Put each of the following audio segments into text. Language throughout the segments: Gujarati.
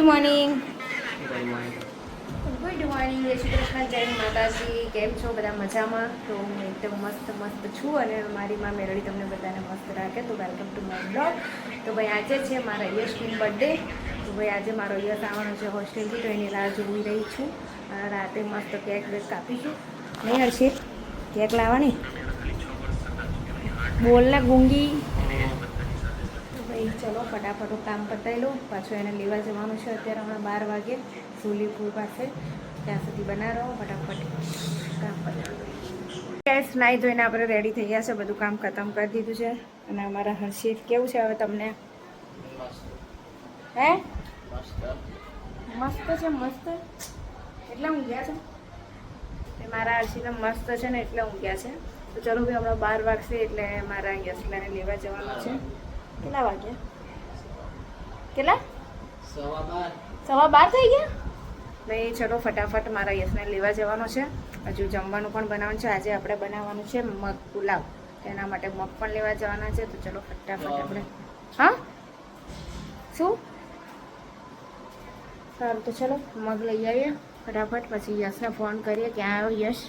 મોર્નિંગ. Good morning. જય શ્રી કૃષ્ણ, જય માતાજી. કેમ છો બધા? મજામાં? તો હું એકદમ મસ્ત છું અને મારી માં મેરડી તમને બધાને મસ્ત રાખે. તો વેલકમ ટુ માય બ્લોગ. તો ભાઈ આજે છે મારા યશની બર્થડે. તો ભાઈ આજે મારો યશ આવવાનો છે હોસ્ટેલથી, તો એની રાહ જોઈ રહી છું. રાતે મસ્ત કેક વેક કાપીશું. નહીં હર્ષિત? કેક લાવવાની? બોલ ને ગુંગી. ભાઈ ચલો ફટાફટ કામ પતાવી લો. પાછું એને લેવા જવાનું છે અત્યારે, હમણાં 12 વાગે સોલીપુર પાસે. ત્યાં સુધી બના રહો, ફટાફટ કામ પતાવી. ગેસ નાહી ધોઈને આપણે રેડી થઈ ગયા છે, બધું કામ ખતમ કરી દીધું છે. અને અમારા હર્ષિત કેવું છે હવે તમને? હે મસ્ત છે, મસ્ત એટલે ઊંઘ્યા છે મારા હર્ષિત મસ્ત છે ને, એટલે ઊંઘ્યા છે. તો ચલો ભાઈ હમણાં 12 વાગશે એટલે મારા યશલાને લેવા જવાનું છે. કેટલા વાગ્યા? કેટલા? 12:15 થઈ ગયા. ભાઈ ચલો ફટાફટ મારા યશને લેવા જવાનો છે. હજુ જમવાનું પણ બનાવવાનું છે. આજે આપણે બનાવવાનું છે મગ પુલાવ. એના માટે મગ પણ લેવા જવાના છે. તો ચલો ફટાફટ આપણે. હા શું? સારું તો ચલો મગ લઈ આવીએ ફટાફટ, પછી યશને ફોન કરીએ ક્યાં આવ્યો યશ,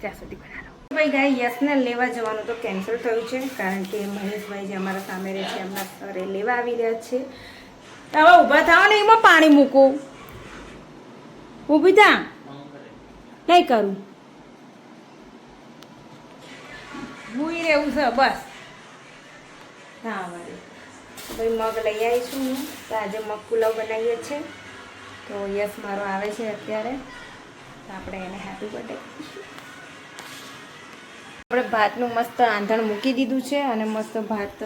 ત્યાં સુધી બનાવો. ભાઈ ગાય યશને લેવા જવાનું તો કેન્સલ થયું છે, કારણ કે મહેશભાઈ જે અમારા સામે રહે છે એમના ઘરે લેવા આવી રહ્યા છે. હવે ઊભા થાવ ને, એમાં પાણી મૂકું. ઊભી થા, નહીં કરું ભૂઈ રહેવું છે બસ. હા મારે ભાઈ મગ લઈ આવીશું હું. તો આજે મગ પુલાવ બનાવીએ છીએ. તો યશ મારો આવે છે અત્યારે, તો આપણે એને હેપી બર્થડે કહીશું. આપણે ભાતનું મસ્ત આંધણ મૂકી દીધું છે અને મસ્ત ભાત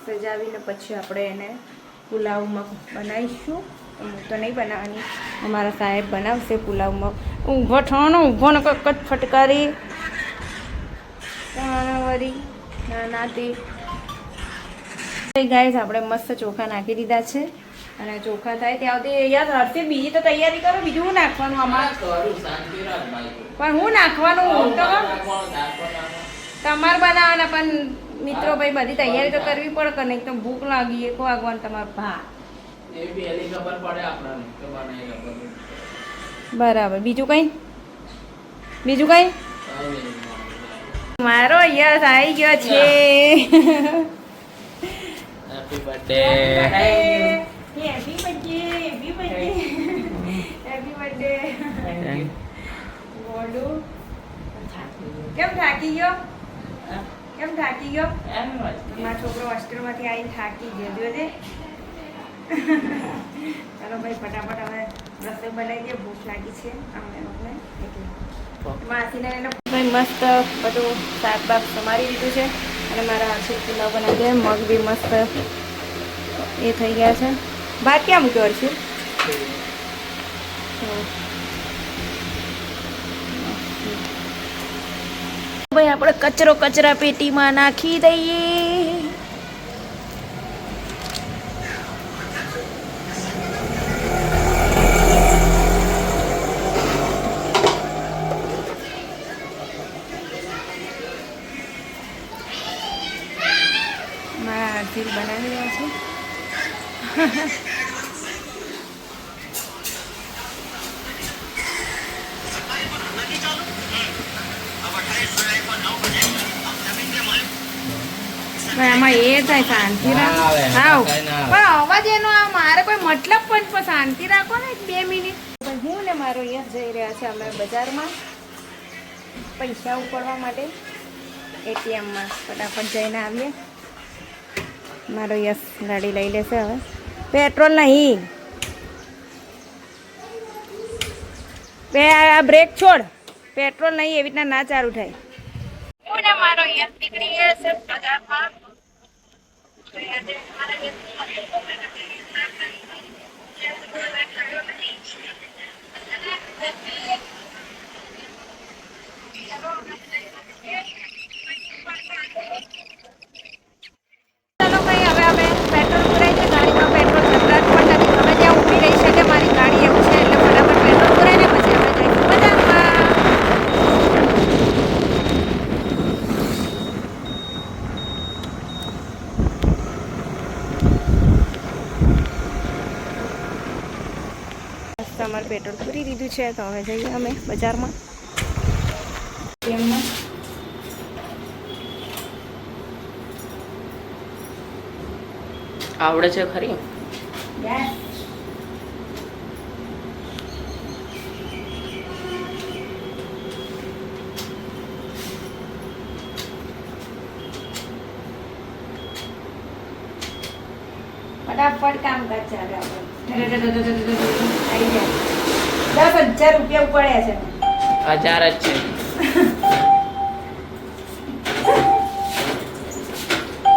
સજાવીને પછી આપણે એને પુલાવ મગ બનાવીશું. હું તો નહીં બનાવવાની, અમારા સાહેબ બનાવશે પુલાવ મગ. ઊભો થવાનો, ઊભો ને કટ ફટકારી વળી ના તે ગાઈસ આપણે મસ્ત ચોખા નાખી દીધા છે. અને ચોખા થાય ત્યાં સુધી યાર હરશે બીજી તો તૈયારી કરો. બીજું શું નાખવાનું આમાં? પણ હું નાખવાનું તો તમારે બનાવવાના, પણ મિત્રો ભાઈ બધી તૈયારી તો કરવી પડે કે નહીં? તો ભૂખ લાગી એક વાગવાનું તમારે ભાત બરાબર. બીજું કઈ? બીજું કઈ? મારો યસ આવી ગયો છે. Happy birthday, happy birthday, happy birthday, happy birthday. બોલું કેમ થાકી ગયો? કેમ થાકી ગયો? મારો છોકરો હોસ્ટેલમાંથી આવીને થાકી ગયો. જોજે. ચાલો ભાઈ ફટાફટ હવે રસોઈ બનાવી દઈએ, ભૂખ લાગી છે અમને લોકોને. માસીને ભાઈ મસ્ત બધું શાક બાક સમારી દીધું છે. અને મારા હર્ષિત પુલાવ બનાવી દે. મગ બી મસ્ત એ થઈ ગયા છે. ભાત ક્યાં મૂક્યો હર્ષિત? ભાઈ આપણે કચરો કચરા પેટીમાં નાખી દઈએ. મારા હાથથી બનાવી રહ્યા છે. એમાં એ થાય શાંતિ રાખો. હા પણ અવાજ એનો આ મારે કોઈ મતલબ પણ શાંતિ રાખો ને 2 મિનિટ. હું ને મારો યશ જઈ રહ્યા છે અમે બજારમાં પૈસા ઉપાડવા માટે એટીએમમાં. ફટાફટ જઈને આવીએ. મારો યશ ગાડી લઈ લેશે હવે. પેટ્રોલ નહીં, બે આ બ્રેક છોડ. પેટ્રોલ નહીં, એવી રીતના ના ચાલુ થાય. હું ને મારો યશ નીકળી ગયા છે બજારમાં. ચાલો ભાઈ હવે અમે પેટ્રોલ પુરાઈ છે. ગાડીમાં પેટ્રોલ જબરાટ પણ નથી. હવે ત્યાં ઊભી રહી શકે મારી ગાડી એવું છે, એટલે ફટાફટ પેટ્રોલ પુરાઈને પછી અમે જઈશું બજારમાં. દીધું છે. તો હવે જઈએ અમે બજારમાં. આવડે છે ખરી? ફટાફટ કામકાજ ચાલે આપણે. આવી જાય. 10,000 રૂપિયા પડ્યા છે. 1000 જ છે.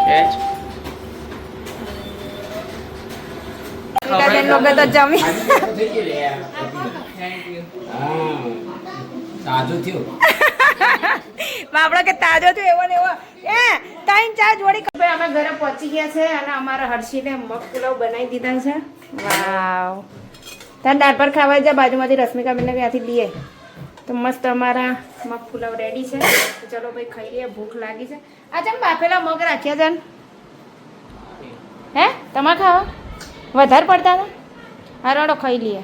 ખેંચ. લોકો તો જમી તાજું થયું બાપડો કે તાજો થયો એવો ને એવો. એ 3-4 જોડી. ભાઈ અમે ઘરે પહોંચી ગયા છે અને અમારા હર્ષીને મગ પુલાવ બનાવી દીધા છે. વાવ. ત્યાં દાળ પર ખાવા જાય બાજુમાંથી રશ્મિકા બેનને ત્યાંથી લઈએ તો મસ્ત અમારા મગ પુલાવ રેડી છે. તો ચલો ભાઈ ખાઈ લઈએ, ભૂખ લાગી છે. આ જેમ બાફેલા મગ રાખ્યા છે ને હે તમારે ખાવા વધારે પડતા હતા. હારોડો ખાઈ લઈએ.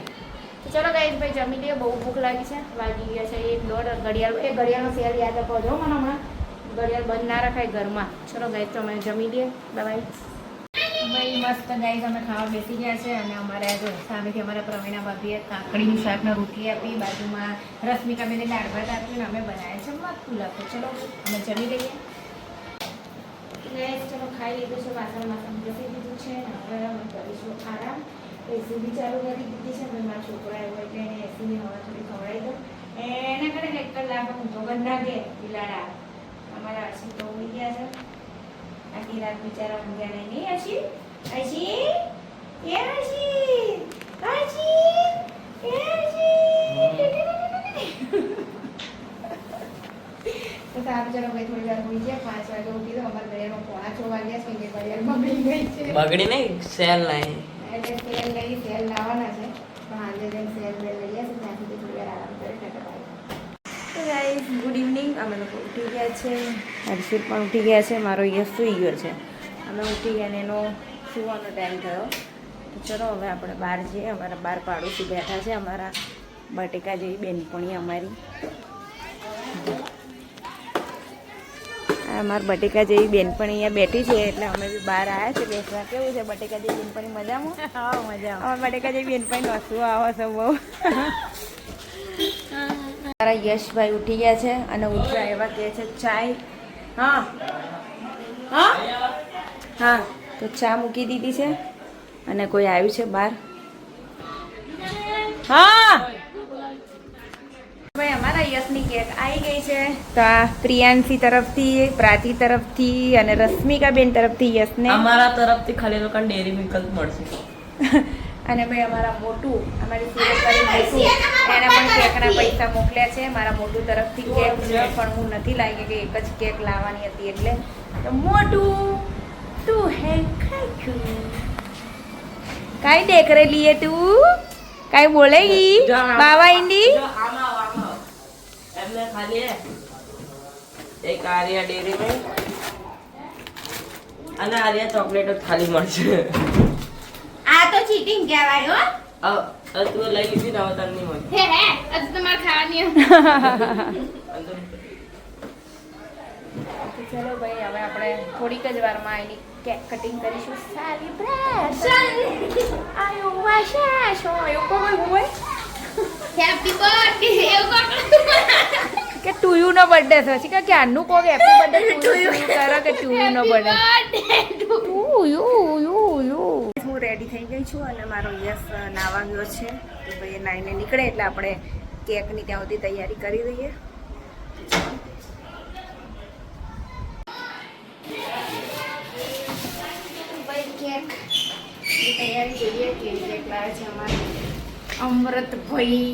તો ચલો ગાઈસ ભાઈ જમી લઈએ, બહુ ભૂખ લાગી છે. વાગી ગયા છે 1-1.5 ઘડિયાળ. એ ઘડિયાળનો સેલ યાદ અપાવજો મને હમણાં. ઘડિયાળ બંધ ના રખાય ઘરમાં. ચલો ગાઈસ તો અમે જમી લઈએ. બાય ભાઈ મસ્ત ગાઈસ અમે ખાવા બેસી ગયા છે અને અમારે જો સામેથી અમારા પ્રવીણા ભાભીએ કાકડીનું શાકને રોટલી આપી, બાજુમાં રશ્મિકા બેને દાળ ભાત આપી અને અમે બનાવ્યા છે મગ પુલાવ. તો ચલો અમે જમી લઈએ. ગાઈસ ચલો ખાઈ લીધું છે, વાસણ બેસી દીધું છે. હવે અમે કરીશું આરામ. એસી બી ચાલુ કરી દીધી છે. ભાઈ મારા છોકરા આવ્યો એટલે એને એસીની હવા થોડી ખવડાવી દઉં. એને કરે ને 1 કલાક હું તો બંધ ના દે બિલાડા. અમારા હર્ષી તો ઉડી ગયા છે. આખી રાત બિચારા ઊંઘ્યા નહીં. હર્ષી હર્ષી એ હર્ષી હર્ષી એ હર્ષી. તો સારું ચલો ભાઈ થોડી વાર ઉડી જાય. 5 વાગે ઉઠી તો અમારા ઘડિયાળમાં 5:30 વાગ્યા છે. ઘડિયાળ બગડી ગઈ છે. બગડી નહીં, સેલ નહીં. એટલે સેલ લાવવાના છે પણ આજે જેમ સેલ લઈએ છે ત્યાં સુધી થોડી વાર આરામ કરે ટાટા. તો ગાઈસ ગુડ ઇવનિંગ. અમે લોકો ઉઠી ગયા છે. હર્ષિત પણ ઉઠી ગયા છે. મારો યશ સૂઈ ગયો છે. અમે ઉઠી ગયા ને એનો સુવાનો ટાઈમ થયો. તો ચલો હવે આપણે બહાર જઈએ. અમારા બહાર પાડોશી બેઠા છે. અમારા બટેકા જેવી બેનપણી અમારી. અમારા બટેકા જેવી બેનપણી અહીંયા બેઠી છે એટલે અમે બી બહાર આવ્યા છે બેસવા. કેવું છે બટેકા જેવી બેનપણી? મજામાં? હા મજા. અમારા બટેકા જેવી બેનપણી નસવું આવો છો બહુ. મારા યશભાઈ ઉઠી ગયા છે અને ઉઠ્યા એવા કહે છે ચાય. હા હા હા તો ચા મૂકી દીધી છે અને કોઈ આવ્યું છે બહાર. હા ભાઈ અમારા યશની કેક આવી ગઈ છે. તો આ પ્રિયાંશી તરફથી, પ્રાચી તરફથી અને રશ્મિકા બેન તરફથી યશને. અમારા તરફથી ખાલી લોકોને ડેરી મિલ્ક મળશે. અને ભાઈ અમારા મોટું, અમારી સુરતવાળી મોટું, એને પણ કેકના પૈસા મોકલ્યા છે. મારા મોટું તરફથી કેક છે પણ હું નથી લાવી કે એક જ કેક લાવવાની હતી એટલે. તો મોટું તું હે ખાઈ કાઈ દેખ રહેલી હે તું? કાઈ બોલેગી બાવા ઇન્ડી? એમને ખાલી એક આર્યા ડેરી મિલ્ક અને આર્યા ચોકલેટ જ ખાલી મળશે. આ તો ચીટિંગ કહેવાય હો. તું લઈ લીધી ને હવે તને નહીં મળે. હે હે હજુ તમારે ખાવાની. ચલો ભાઈ હવે આપણે થોડીક જ વારમાં એની કેક કટિંગ કરીશું. સેલિબ્રેશન આયો વાશા શો એવું કોઈ હોય. હેપી બર્થડે એવું કે ટુયુ નો બર્થડે થશે કે ક્યારનું કોઈ હેપી બર્થડે ટુયુ કરે કે ટુયુ નો બર્થડે ટુયુ. હું રેડી થઈ ગઈ છું અને મારો યસ નાવા ગયો છે. તો ભાઈ નાઈને નીકળે એટલે આપણે કેકની ત્યાં સુધી તૈયારી કરી દઈએ. કેક તૈયારી જોઈએ. કેવી કેક લાવે છે અમારે અમૃતભાઈ.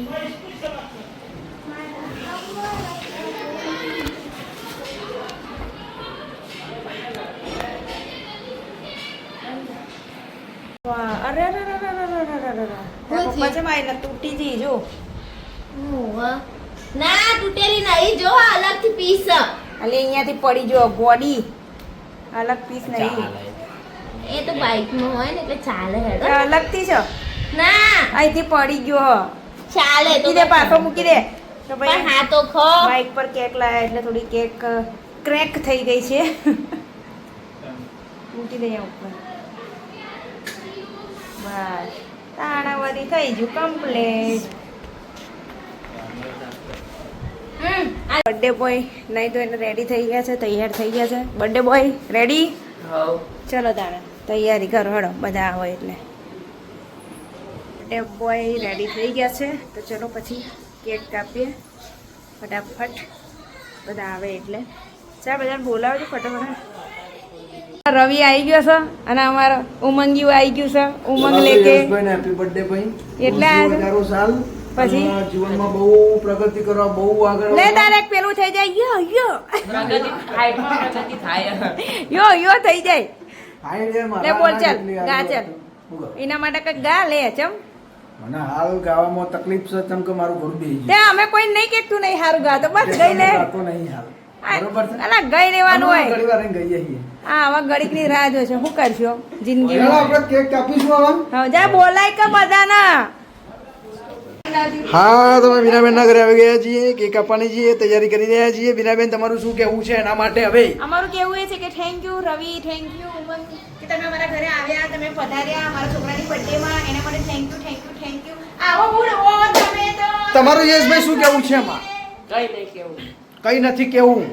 અરે અરે પપ્પા છે મારી તૂટી જઈ જો. ના તૂટેલી નહીં જો અલગથી પીસ અલે અહીંયાથી પડી જો ગોડી અલગ પીસ નહીં. એ તો બાઈકમાં હોય ને એટલે ચાલે હેડો અલગથી છે ના અહીંથી પડી ગયો. ચાલે તો મૂકી દે પાછો મૂકી દે તો પણ ભાઈ હા તો ખો બાઇક પર કેક લાયા એટલે થોડી કેક ક્રેક થઈ ગઈ છે મૂકી દઈએ ઉપર બસ તાણાવાળી થઈ ગયું કમ્પ્લીટ બર્થડે બોય નહીં તો એને રેડી થઈ ગયા છે તૈયાર થઈ ગયા છે બર્થડે બોય રેડી હવ ચલો તાણે તૈયારી કરો હળો બધા આવો એટલે બર્થડે બોય રેડી થઈ ગયા છે તો ચલો પછી કેક કાપીએ ફટાફટ બધા આવે એટલે ચા બધાને બોલાવજો ફટાફટ રવિ આવી ગયો છે અને અમારો ઉમંગિયું આવી ગયું છે ઉમંગ લેકે હેપી બર્થડે ભાઈ એટલે આ છે. હજારો સાલ પછી? અને જીવનમાં બહુ પ્રગતિ કરવા બહુ આગળ લે તારે એક પેલું થઈ જાય યો પ્રગતિ હાઈટમાં પ્રગતિ થાય યો થઈ જાય હાય રે લે મારા બોલ ચાલ જેટલી ગા આગળ ચાલ બોલો. એના માટે કઈક ગા લે ચમ મને હાલ ગાવામાં તકલીફ છે તેમ કે મારું ઘર બેહી તે અમે કોઈ નહીં કેતું નહીં સારું ગા તો બસ ગઈ લે ગાતો નહીં હાલ બરોબર છે અલા ગઈ રહેવાનું હોય ઘણી વાર અહીં ગઈએ છીએ હા હવે ઘડીક ની રાહ જોશે શું કરશો ચાલો જિંદગીમાં આપણે કેક કાપીશું હવે હવે જા બોલાય કે બધાના હા તમે બીનાબેન ના ઘરે આવી ગયા છીએ કેક કાપવાની છીએ તૈયારી કરી રહ્યા છીએ બીનાબેન તમારું શું કહેવું છે એના માટે હવે અમારું કેવું એ છે કે thank you Ravi thank you Umang કે તમે અમારા ઘરે આવ્યા તમે પધાર્યા અમારા છોકરાની બર્થડે માં એના માટે થેન્ક યુ આવો મૂડ ઓ તમે તો તમારું યશભાઈ શું કહેવું છે એમાં કઈ નહીં કેવું કઈ નથી કેવું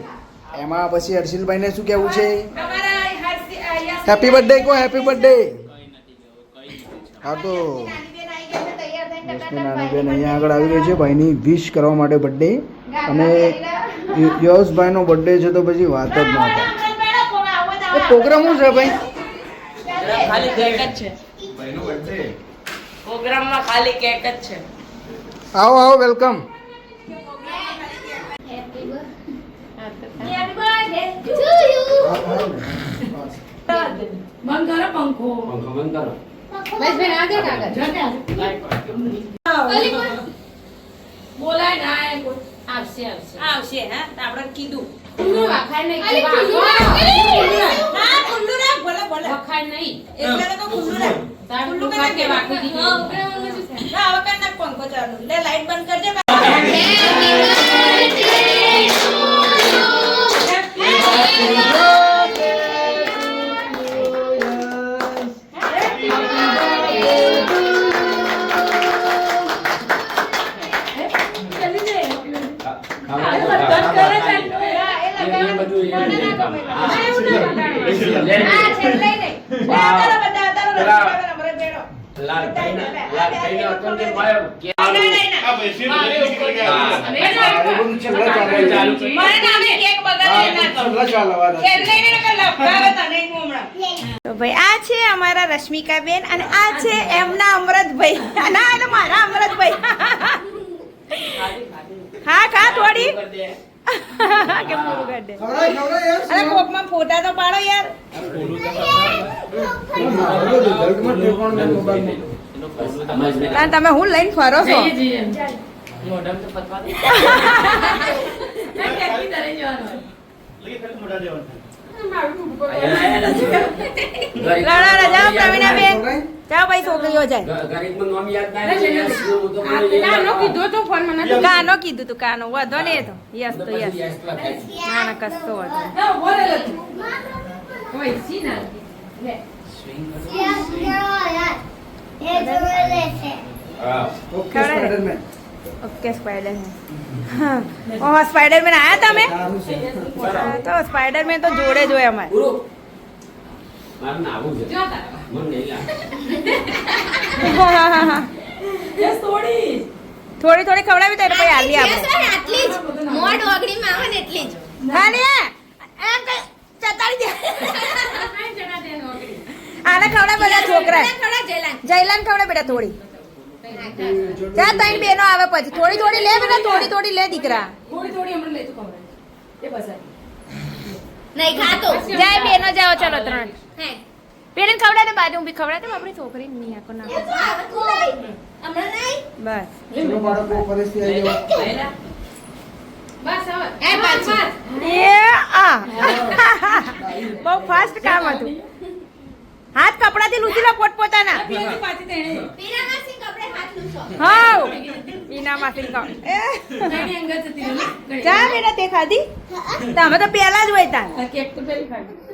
એમાં પછી હર્ષિલભાઈને શું કહેવું છે અમારા હર્ષી હેપી બર્થડે કો હેપી બર્થડે હા તો યશની નાની બેન અહીંયા આગળ આવી ગઈ છે ભાઈની વિશ કરવા માટે બર્થડે અને યશભાઈનો બર્થડે છે તો પછી વાત જ ના થાય એ પ્રોગ્રામ શું છે ભાઈ ખાલી કેક જ છે પ્રોગ્રામમાં ખાલી કેક જ છે આવો આવો વેલકમ આવશે હા તો આપણે કીધું એટલે તો ખુલ્લું રાખ ખુલ્લું કઈ કે વાકી દીધું ના હવે કઈ ના પંખો ચાલુ લે લાઈટ બંધ કરજે તો ભાઈ આ છે અમારા રશ્મિકા બેન અને આ છે એમના અમૃતભાઈ અને આ મારા અમૃતભાઈ હા ખા થોડી કે પૂરું કરી દે અરે કોકમાં ફોટા તો પાડો યાર કારણ તમે હું લઈને ફરો છો લડા જાઓ પ્રવીણા બેન જાઓ ભાઈ છોકરીઓ જાય કાનો કીધું તું કાનો વધો ને તો યસ તો યસ ના ના કશો વધો ઓકે સ્પાઈડરમેન ઓહ સ્પાઈડરમેન આયા તમે તો સ્પાઈડરમેન તો જોડે જ હોય અમારે થોડી થોડી ખવડાવી તો એટલે પછી આલી આપણે આટલી જ મોઢ ઓગળીમાં આવે ને એટલી જ ખાલી એમ કઈ ચતાડી દે આને ખવડાવ બધા છોકરા જયલાન ખવડાવ બેટા થોડી જા ત્રણ બેનો આવે પછી થોડી થોડી લે બેટા થોડી થોડી લે દીકરા નહીં ખાતો જાય બેનો જાઓ ચલો ત્રણ હે બેન ખવડાવ દે બાજુ ઊભી ખવડાવ દે આપણી છોકરી નહીં આકો ના હમણાં નહીં બસ ચલો બાળકો ફરીથી આવી જાઓ એ પાછી એ આ બહુ ફાસ્ટ કામ હતું હાથ કપડાથી લૂછી લો પોતપોતાના પીરાના સિંહ કપડે હાઉ ઈના માસી કહો જા બેટા તે ખાધી તમે તો પહેલા જ હોય તા કેક તો પેલી ખાઈ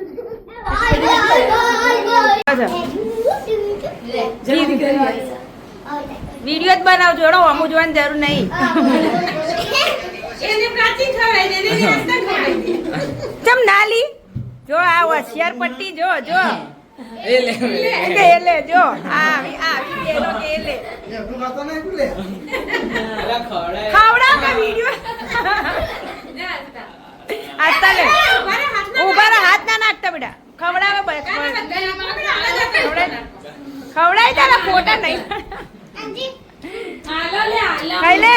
વિડીયો જ બનાવજો એડો અમુ જોવાની જરૂર નહીં ચમ નાલી જો આ હોશિયાર પટ્ટી જો જો એ લે કે લે જો આવી આવી કેનો કે લે અલા ખવડાય ખાવડાવ કે વિડીયો આતા લે ઉભા રહો હાથ ના નાખતા બેટા ખવડાવે બસ ખવડાય તારા ફોટા નહીં ખાઈ લે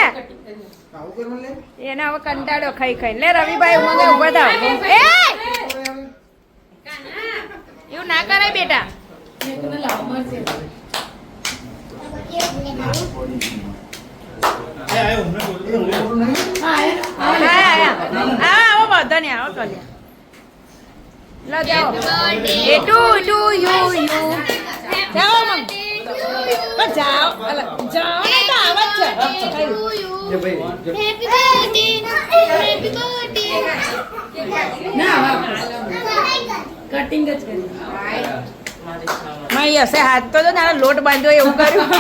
એને હવે કંટાળો ખાઈ ખાઈ લે રવિભાઈ મને ઉભા થાવ એ એવું ના કરાય બેટા આવો બધો ને આવો કલ્યા લો જાઓ એ ટુ ટુ યુ યુ જાઓ મમ જાઓ જાઓ ને તો આવત છે કટિંગ જ કરી માઈ હશે હાથ તો જો તારો લોટ બાંધ્યો એવું કર્યું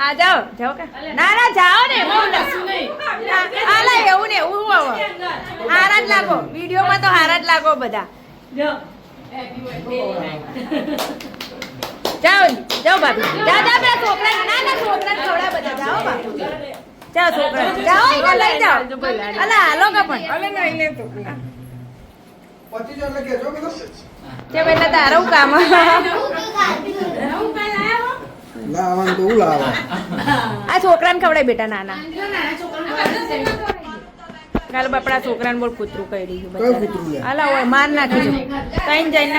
આ જાઓ જાઓ કે ના ના જાઓ ને આલા એવું ને એવું હવે હારા જ લાગો વિડીયોમાં તો હારા જ લાગો બધા જાઓ જાઓ ભાભી જા જા પેલા છોકરા ના ના છોકરા થોડા બધા જાઓ ભાભી જાઓ છોકરા જાઓ એને લઈ જાઓ અલા હાલો કે પણ અલે નહીં લે તો જે પેલા તારું કામ લાવવાનું તો હું લાવો આ છોકરાને ખવડાય બેટા નાના કાલ બાપડા છોકરાને બોલ કૂતરું કરી દીધું કયું કૂતરું લે? અલા ઓય માર નાખી તઈન જઈને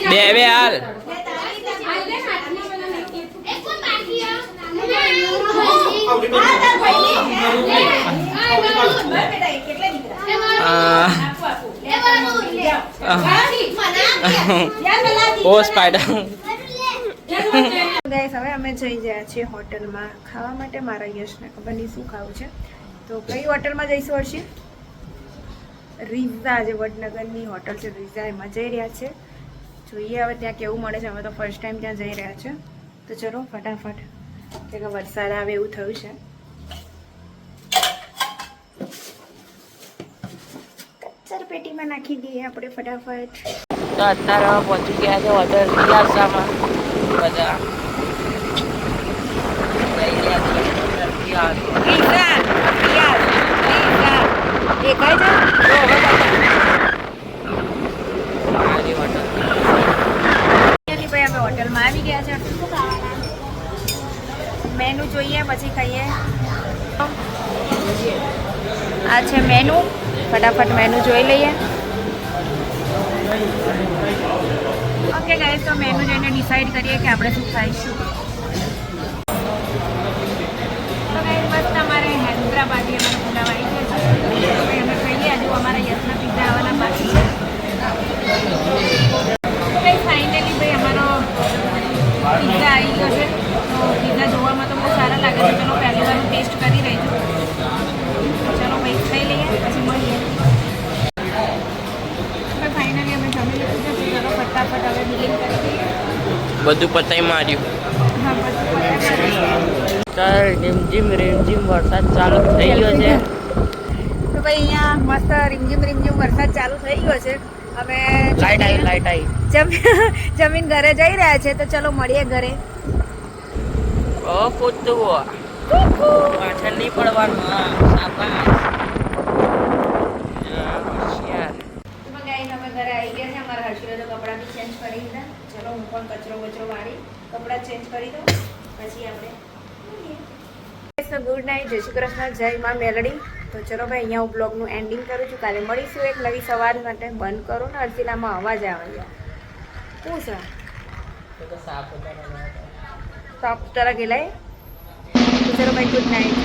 બે બે હાલ ઓ સ્પાઈડર ગાઈસ હવે અમે જઈ ગયા છીએ હોટલમાં ખાવા માટે મારા યશને ખબર નહીં શું ખાવું છે તો કઈ હોટલમાં જઈશું હર્ષિ રીઝા જે વડનગરની હોટલ છે રીઝા એમાં જઈ રહ્યા છે જોઈએ હવે ત્યાં કેવું મળે છે અમે તો ફર્સ્ટ ટાઈમ ત્યાં જઈ રહ્યા છે તો ચલો ફટાફટ કે વરસાદ આવે એવું થયું છે કચર પેટીમાં નાખી દઈએ આપણે ફટાફટ તો અત્યારે પહોંચી ગયા છે હોટલ રિયાસામાં બધા રીઝા દેખાય છે જો હવે ભાઈ અમે હોટલમાં આવી ગયા છે મેનુ જોઈએ પછી ખાઈએ આ છે મેનુ ફટાફટ મેનુ જોઈ લઈએ ઓકે ગાઈસ તો મેનુ જોઈને ડિસાઈડ કરીએ કે આપણે શું ખાઈશું તો ગાઈસ બસ તમારે હૈદરાબાદી અમારે પુલાવ આવી ગયો છે હવે અમે ખાઈએ હજુ અમારા યશના પિઝા આવવાના બાકી છે ભાઈ ફાઇનલી ભાઈ અમારો પિઝા આવી ગયો છે તો પિઝા જોવામાં તો બહુ સારા લાગે છે ચલો પહેલી વાર ટેસ્ટ કરી રહી છું ચલો ભાઈ ખાઈ લઈએ પછી મળીએ ફાઇનલી અમે જમી લીધું છે ચલો ફટાફટ હવે બિલિંગ કરી દઈએ બધું પતાઈ માર્યું હા બધું પતાવી રીમઝીમ વરસાદ ચાલુ થઈ ગયો છે તો ભાઈ અહીંયા મસ્ત રીમઝીમ વરસાદ ચાલુ થઈ ગયો છે અમે લાઈટ આવી જમીન ઘરે જઈ રહ્યા છે તો ચલો મળીએ ઘરે ઓ કૂદતું પાછળ નહીં પડવાનું હા શાબાશ અમે ઘરે આવી ગયા છે અમારા હર્ષિલે તો કપડાં બી ચેન્જ કરી દીધા ચલો હું પણ કચરો વાળી કપડાં ચેન્જ કરી દઉં પછી આપણે ગુડ નાઇટ જય શ્રી કૃષ્ણ જય માં મેલડી તો ચલો ભાઈ અહીંયા હું બ્લોગનું એન્ડિંગ કરું છું કાલે મળીશું એક નવી સવાર માટે બંધ કરો ને હર્ષિલામાં અવાજ આવે યાર શું છે સાફ સુથરા ગયેલા તો ચલો ભાઈ ગુડ નાઇટ